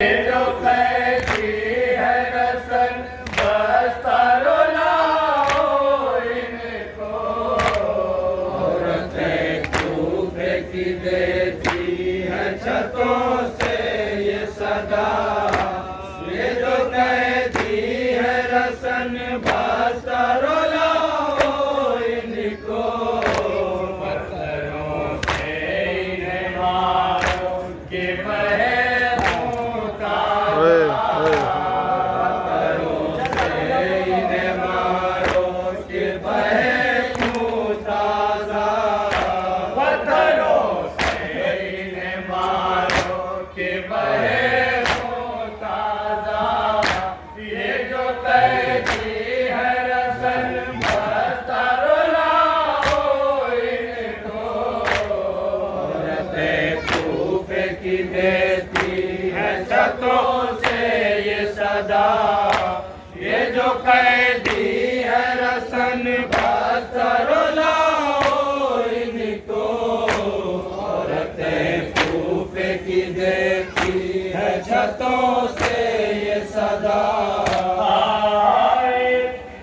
जो कैसी है रसन बस्तर लाओ इनको। औरतें खूब की देती है छतों से ये सदा। ये जो कहती है रसन बस्तर लाओ इनको। पत्थरों से इन्हें मारो कि बहे देती है छतों से ये सदा। ये जो कैदी है रसन बस्तर लाओ इनको। औरतें फूफ की देती है छतों से ये सदा।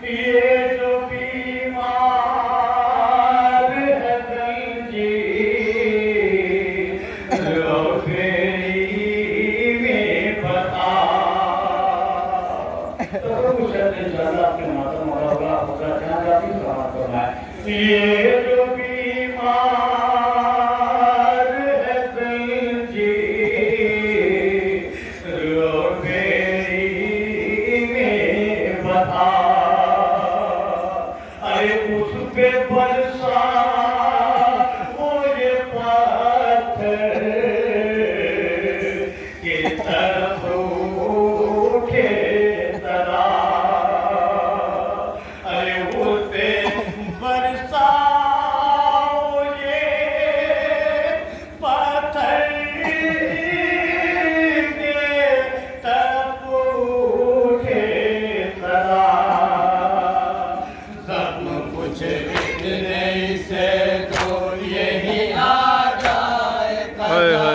ये जो बीमार है गंजी ये जो बीमार है गंजी रोटी में बता। अरे उस पे बरसा वो ये पत्थर के तरफ उठे तरा। अरे उसे बरसाओ ये पत्थर के तरफ उठे तरा। सब कुछ इतने से तो यही आ जाए कज़ा।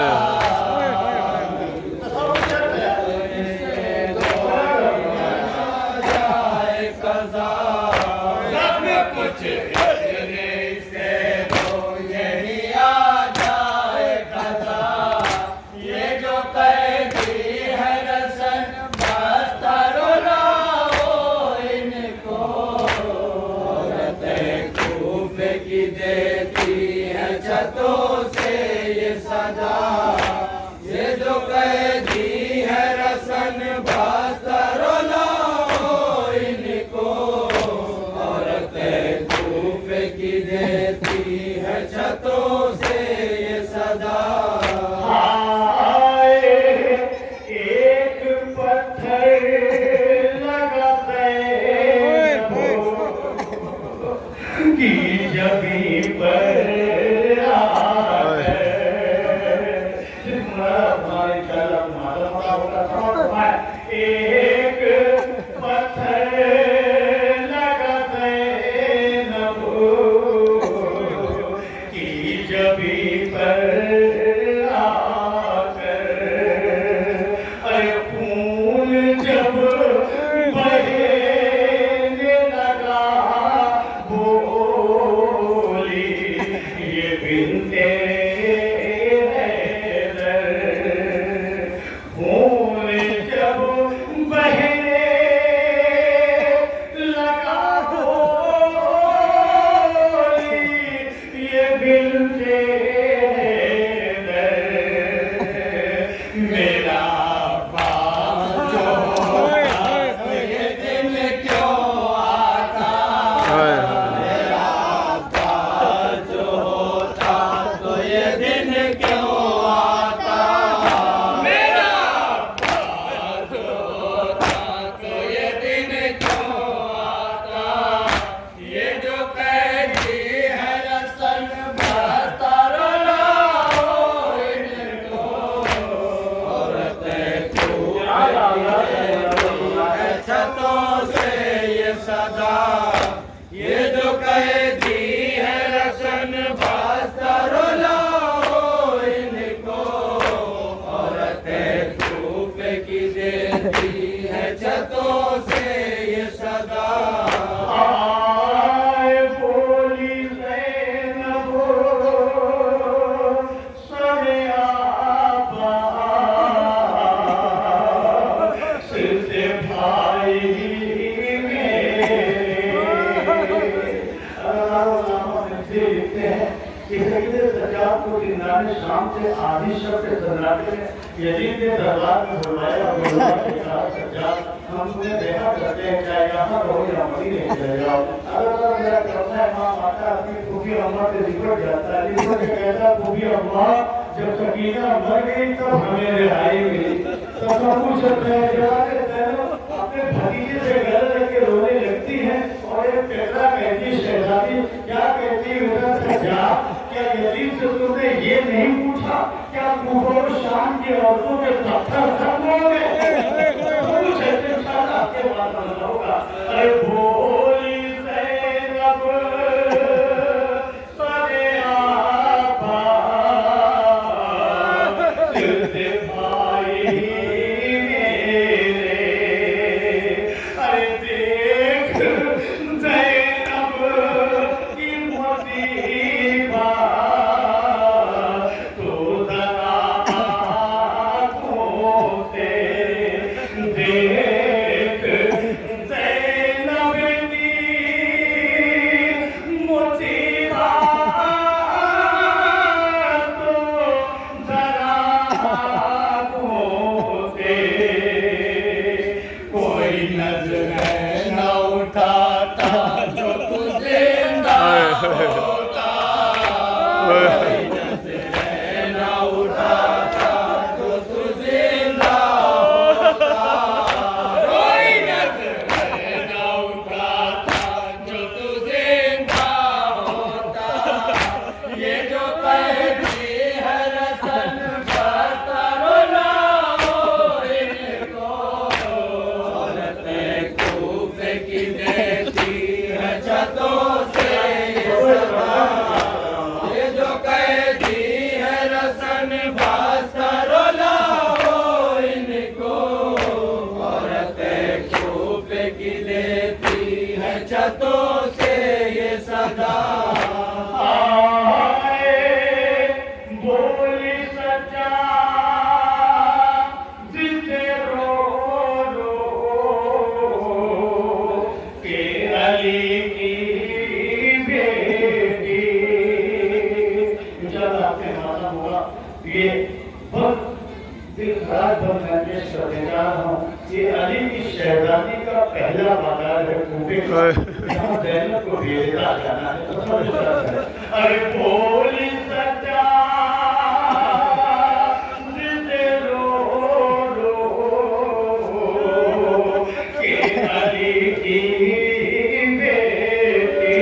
सब कुछ इतने से तो यही आ जाए कज़ा। ये जो कैदी है रसन बस्तर लाओ इनको। औरतें खूब की देती है छतों से ये सदा। ये जो कैदी है रसन बस्तर लाओ इनको। औरतें खूब की देती है छतों से ये सदा। एक पत्थर लगाते की जमी पर एक पत्थर लगाते की जमी पर आकर। अरे खून जब बहने लगा बोली ये बिनते खून जब बहने लगा बोली ये बिनते मेरा बाप जो होता तो ये दिन क्यों आता। मेरा बाप जो होता तो ये दिन क्यों आता। मेरा बाप जो होता तो ये दिन क्यों आता। ये जो कैदी है रसन बस्तर लाओ इनको। औरतें खूब छतों से ये सदा। ये जो कैदी है रसन बस्तर लाओ इनको। औरतें खूब देती है छतों से ये सदा। आए बोली ज़ैनब सरे आबाद सिलते भाई को जिन्होंने शाम से आधी शब्द सन्नाटे में यजीद के दरबार में बुलाया हमने देखा करते हैं चाहे यहाँ रहो या मदीने चले जाओ। अगर मेरा कहना है माँ माता अपनी फूफी अम्मा से लिपट जाता है, लिपट के कहता फूफी अम्मा जब सकीना मर गई तब हमें रिहाई मिली। तब सब कुछ अपने भतीजे से गले लग के रोने लगती है और एक पेटरा कहती शहजादी क्या कहती बेटा जा क्या यजीद से तुमने ये नहीं पूछा क्या कूफा और शाम की औरतों के पत्थर खत्म हो गए? आपके बात होगा। अरे भोली ज़ैनब सरे आबाद सिलते भाई मेरे। अरे देख ज़ैनब की मुसीबत तो जरा आँखों से देख ज़ैनब की मुसीबत तो जरा आँखों से। कोई नजर न उठाता जो तू जिंदा होता, कोई नजर न उठाता जो तू जिंदा होता, कोई नजर न उठाता जो तू जिंदा होता। ये जो कहती है रसन बता रोना हो इनको, औरतें कूफे की देती है छतों से ये सदा। ये जो कहती है रसन बता रोना हो इनको, औरतें कूफे की देती है छतों से ये सदा। आए बोली सच्चा जिसे रो रो के अली की बेटी। इंशाअल्लाह आपने मालूम होगा ये बहुत दिल खराब बहुत मैं पेश करने जा रहा हूँ। ये अली की शहजादी का पहला बाजार है कूफे का, जहाँ ज़ैनब को भेजा जाना है। तो समझ रहा है। अरे बोली सच्चा जिसे रो रो के अली की बेटी।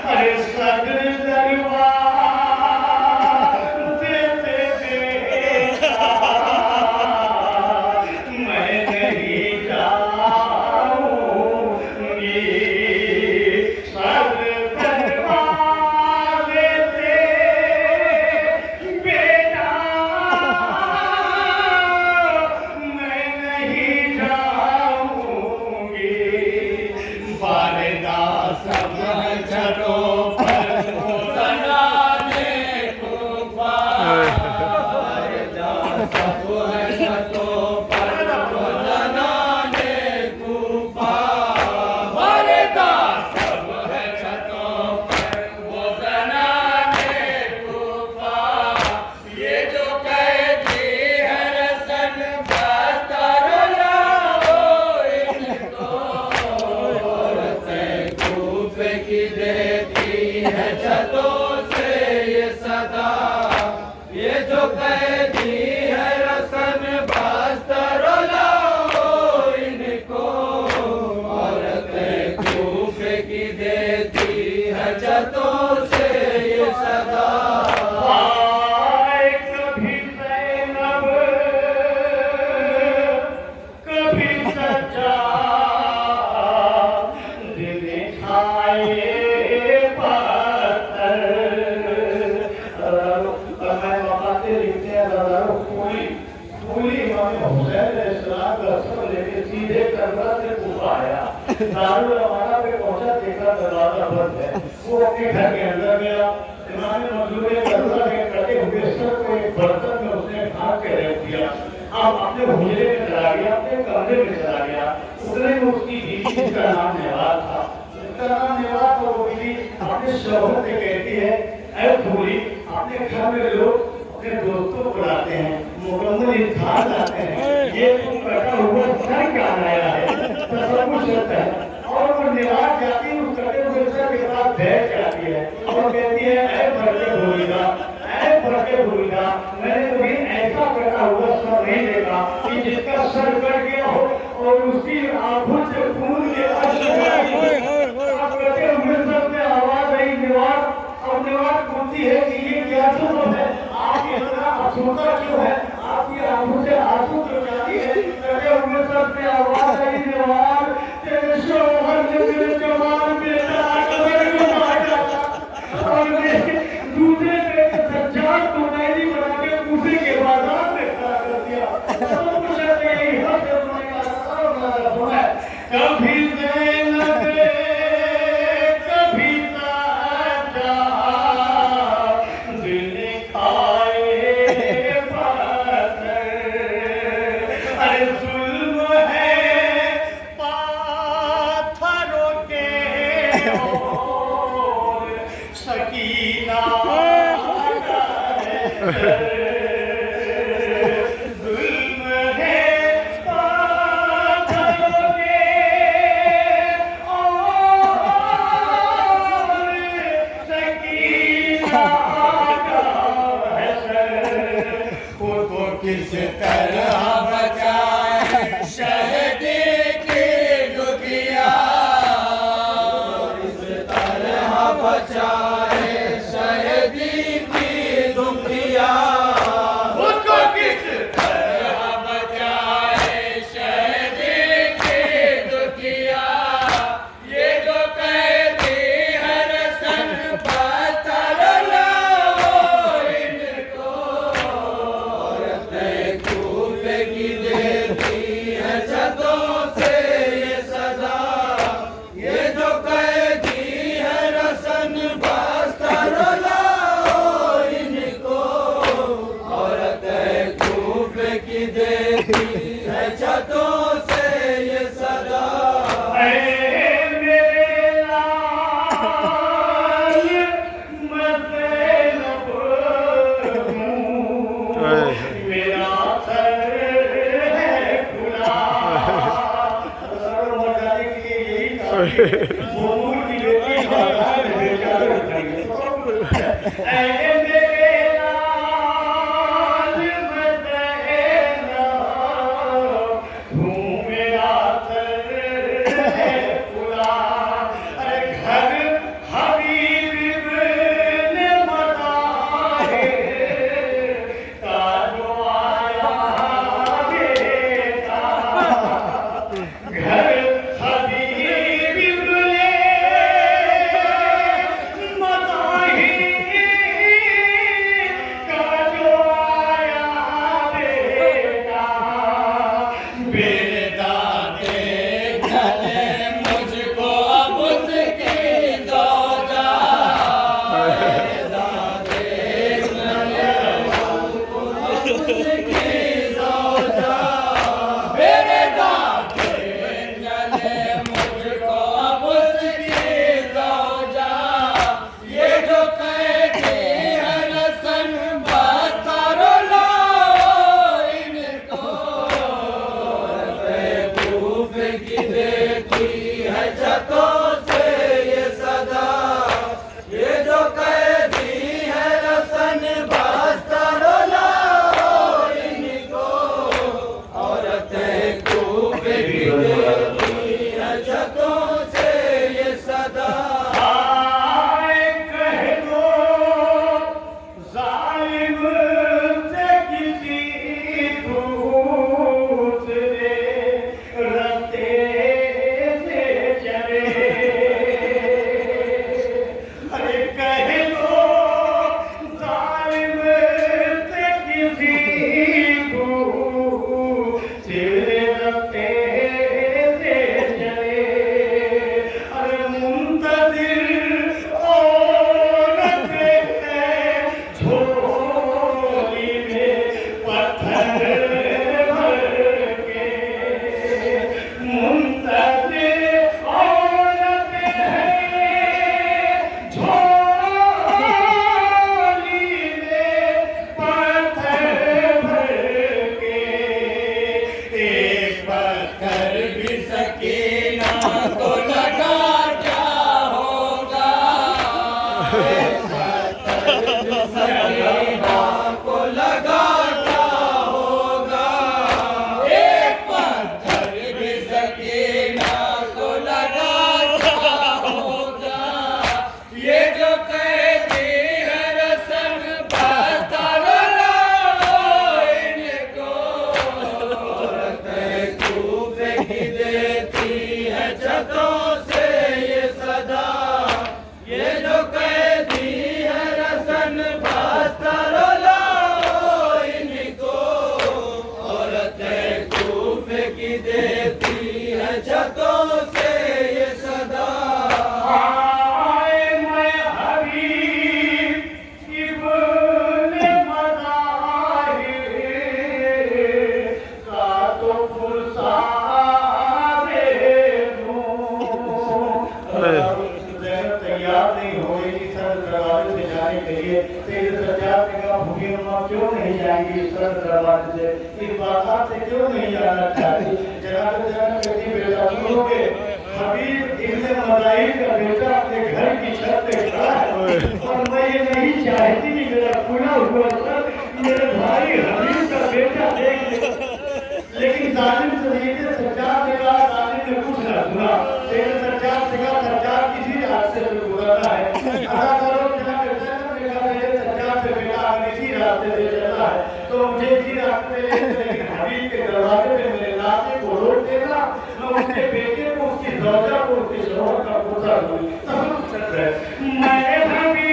अरे सदर दरबार देते देखा मैं नहीं जाऊंगी। सदर दरबार देते बेटा मैं नहीं जाऊंगी। वारदा सब छतों पर वो बनाने कूफा, वारदा सब छतों पर वो बनाने कूफा, वारदा सब छतों पर वो बनाने कूफा। ये जो कहती है रसन बता रोना हो इनको, औरतें कूफे की देती है छतों से ये सदा। ये जो कहती है रसन बता हुसैन अलैहिस्सलाम का असर लेके सीधे करबला से कूफा आया। दारुल अमाना पे पहुंचा, देखा दरवाजा बंद है। वो अपने घर के अंदर गया। इमाम मंजूर करबला के कटे हुए सर को एक बर्तन में उसने ढांक के रख दिया। अब अपने हुजरे में चला गया, अपने कमरे में चला गया। उतने में उसकी बीवी, जिसका नाम नेवार था, जिसका नाम नेवार था, वो बीवी अपने शौहर से कहती है, ऐ फूली, अपने घर में लोग अपने दोस्तों को बुलाते हैं, मुकम्मल इंसान लाते हैं, ये तुम कटा हुआ सर क्या लाया है? तसव्वुर करता है। और वो निवाज जाती है, उस कटे हुए सर के साथ बैठ जाती है और कहती है, ऐ भरके भूलिगा, ऐ भरके भूलिगा, मैंने कभी ऐसा कटा हुआ सर नहीं देखा कि जिसका सर कट गया हो और उसकी आंखों से खून के अश्रु कटे हुए सर में आवाज आई, निवाज। और निवाज पूछती है कि ये क्या सबब है, आप इतना अछूता क्यों है, आपकी आंखों से आंसू क्यों जाती है? कटे हुए सर में आवाज आई, निवाज, तेरे शौहर ने मेरे जवान बेटा अकबर को मारा और मेरे दूसरे बेटे सज्जाद को मैली बना के दूसरे के बाजार में खड़ा कर दिया। सब कुछ यही हद है। कभी ज़ैनब कभी ताजा दिल खाए पत्थर, अरे जुल्म है पाथरों के और सकीना का है। जुल्म है पाथरों के और सकीना का है। खुद को किस तरह बचाए शहदी की दुखिया, इस तरह बचाए शहदी की दुखिया, उसको किस तरह बचाए शहदी की दुखिया, ये जो कहती है रसन पत्थर लाओ इनको, औरतें कूफे की देती है छतों से ये सदा, ये जो कहती है रसन बस्तर लाओ इनको, औरतें कूफे की देती है छतों से ये सदा। घर हबीब की देती है छतों से ये सदा, ये जो कैदी है रसन बस्तर लाओ इनको, औरतें कूफे की देती है छतों से ये सदा। तैयार नहीं हो रही सर दरवाजे से जाने के लिए, तेरे सजाद ने कहा भूखी अम्मा क्यों नहीं जाएंगी सर दरवाजे से, इस बात से क्यों नहीं जाना चाहती। जनाब बेटी बेटा सुनोगे, हबीब इब्ने मज़ाहिर का बेटा अपने घर की छत पे खड़ा है और मैं ये नहीं चाहती कि मेरा खुला हुआ सर मेरे भाई हबीब का बेटा देख ले, लेकिन जालिम सजीद सज्जाद ने कहा जालिम ने कुछ ना सुना। तेरे सज्जाद ने कहा सज्जाद किसी रास्ते से गुजरता है, अदा करो जनाब बेटा मेरे सज्जाद से बेटा इसी रास्ते से चलता है तो मुझे इसी रास्ते पे लेकिन हबीब के दरवाजे पे मेरे नाते को रोक देना, मैं उसके बेटे को उसकी ज़ौजा को उसके शौहर का पोता दूँ। मैं हबीब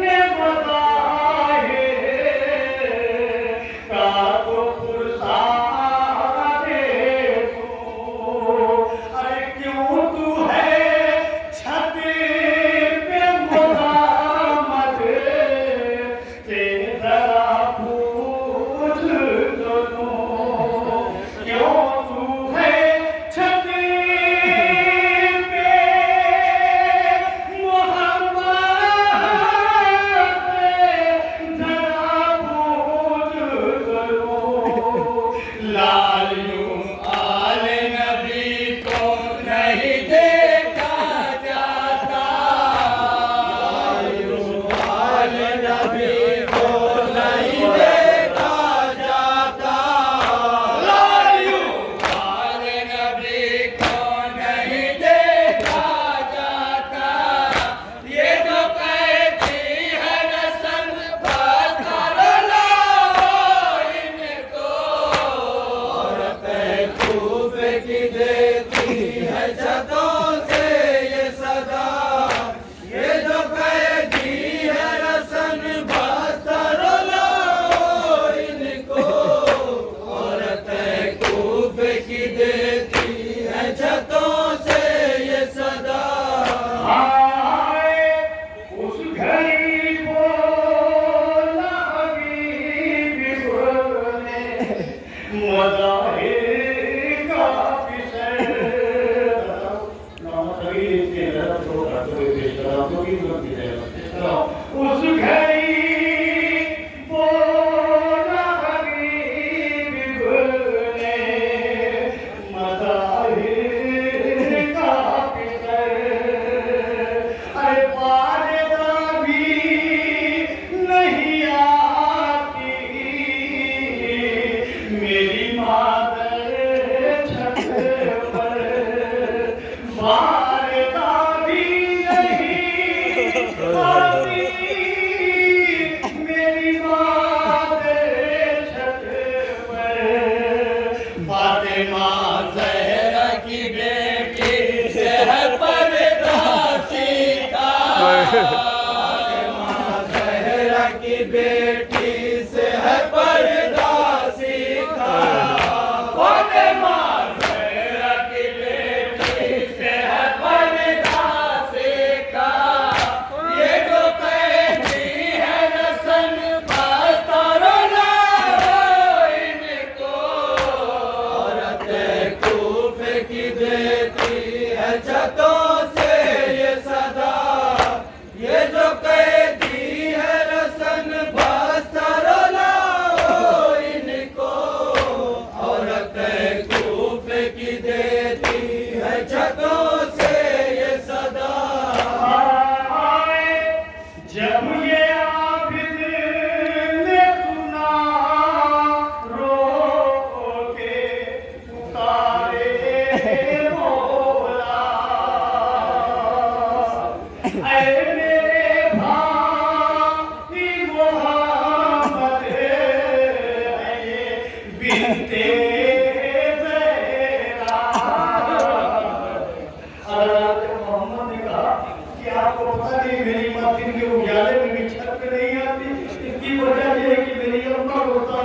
ने बताए का तो पुरसा दे तू, अरे क्यों तू है छत पे मुदामत, तेरे जरा पूछ तो लूं, क्यों तू है छत पे मुहम्मद, जरा पूछ तो लूं। लालियों आले नबी को नहीं देखा जाता, लालियों आले नबी को नहीं देखा जाता, लालियों आले नबी को नहीं देखा जाता, ये जो कहती है रसन बस्तर लाओ इनको, औरतें कूफे की देती है छतों से ये सदा, ये जो कैदी है रसन बस्तर लाओ इनको, औरतें कूफे की देती है छतों से ये सदा। आए उस घड़ी बोला हबीब ने मज़ाहिर का विषय, नाम हबीब के तरफ तो पेश करा तो की गलती है। उस घड़ी बोला हबीब ने मज़ाहिर का विषय, अरे पारदा भी नहीं आती मेरी माँ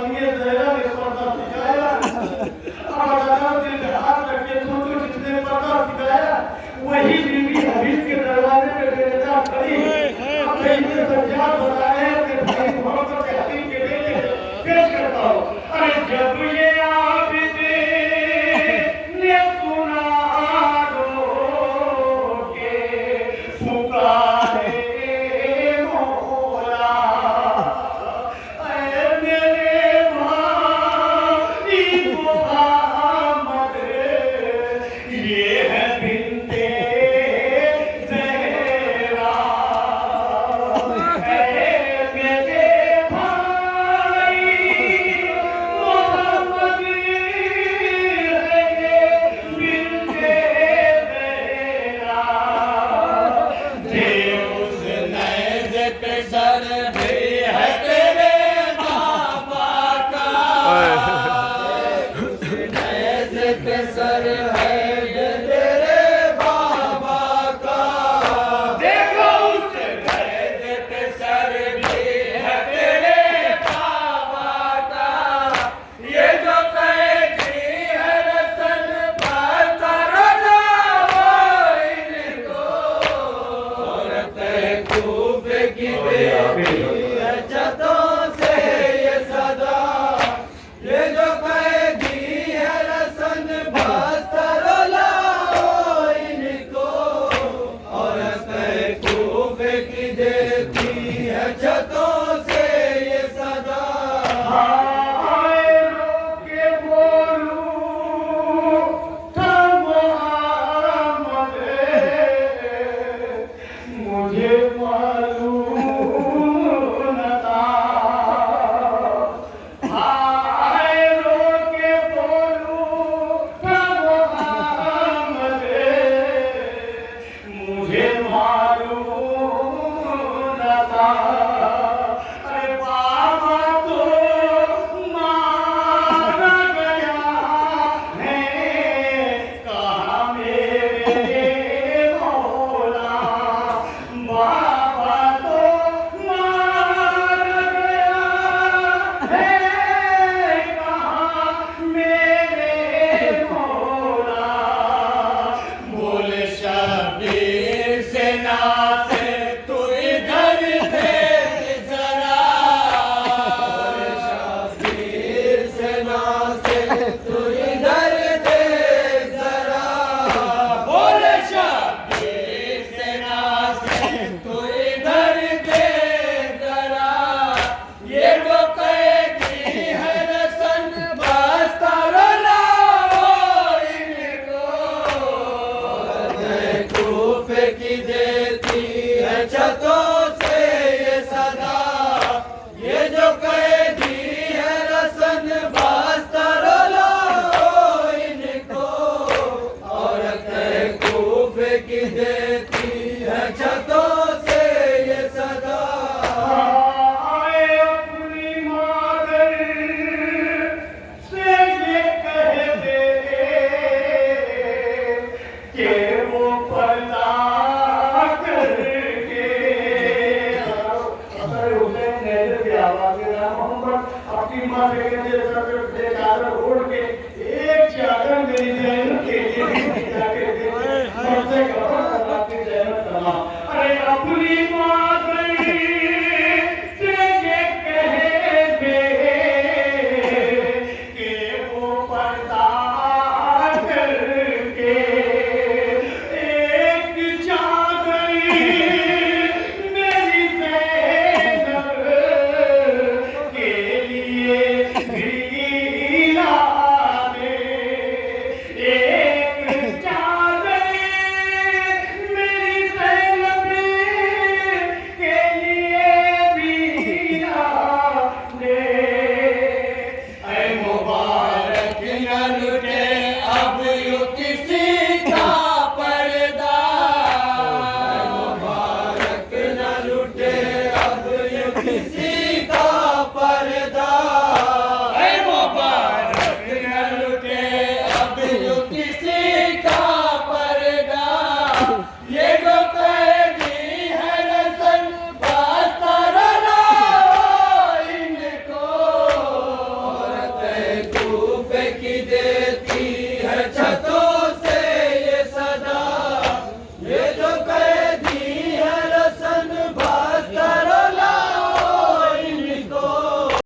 मानिए जरा मेरे पर्दा सिखाया और दादा दिल में हाथ रख के तू जिसने पर्दा सिखाया वही बीवी हबीब के दरवाजे पे बेटा खड़ी अब इतने सज्जाद बताए कि भाई मोहब्बत के हबीब के लिए पेश करता हूँ अरे जब ये आबिदे ने सुना के पुकारे मौला ऐ मेरे भाई मोहम्मद ये है बिन्ते ज़हरा ऐ मेरे भाई मोहम्मद ये बिन्ते ज़हरा ये उस नैज़ पे सर भी है तेरे बाबा का उस नैज़ पे सर है ये तेरे बाबा का देखो उस नैज़ पे सर भी है तेरे बाबा का ये जो कैदी है रसन पर तरना इनको और तहकूफ की देती है छतों से ये सदा ये जो कैदी है रसन बस्तर लाओ इनको और तहकूफ की देती है छतों से ये सदा आए रोके बोलूं था मोहम्मद मुझे मालूम न था आए रोके बोलूं था मोहम्मद मुझे मालूम न था अरे बाबा तो मारा गया है कहाँ मेरे मौला बाबा तो मारा गया है कहाँ मेरे मौला बोले शबीर से नासे तू इधर देख जरा बोले शबीर से नासे तू इधर देख जरा बोले शबीर से नासे तू इधर देख जरा ये जो कैदी है रसन बस्तर लाओ इनको तहकूफ की देती है छतों से ये सदा ये जो कैदी है रसन बस्तर लाओ इनको और तहकूफ की देती है छतों से ये सदा आए अपनी मादर से ये कहते कि वो पर्दा करके अगर हुसैन नजर की आवाज ना मोहम्मद अपनी माँ से कहते सर चादर ओढ़ के एक चादर मेरी जहन के लिए जाके मुझसे कहो आपकी जहन तमाम अरे अपनी मादर से ये कहते कि वो पर्दा करके एक चादर मेरी ज़ैनब के लिए भी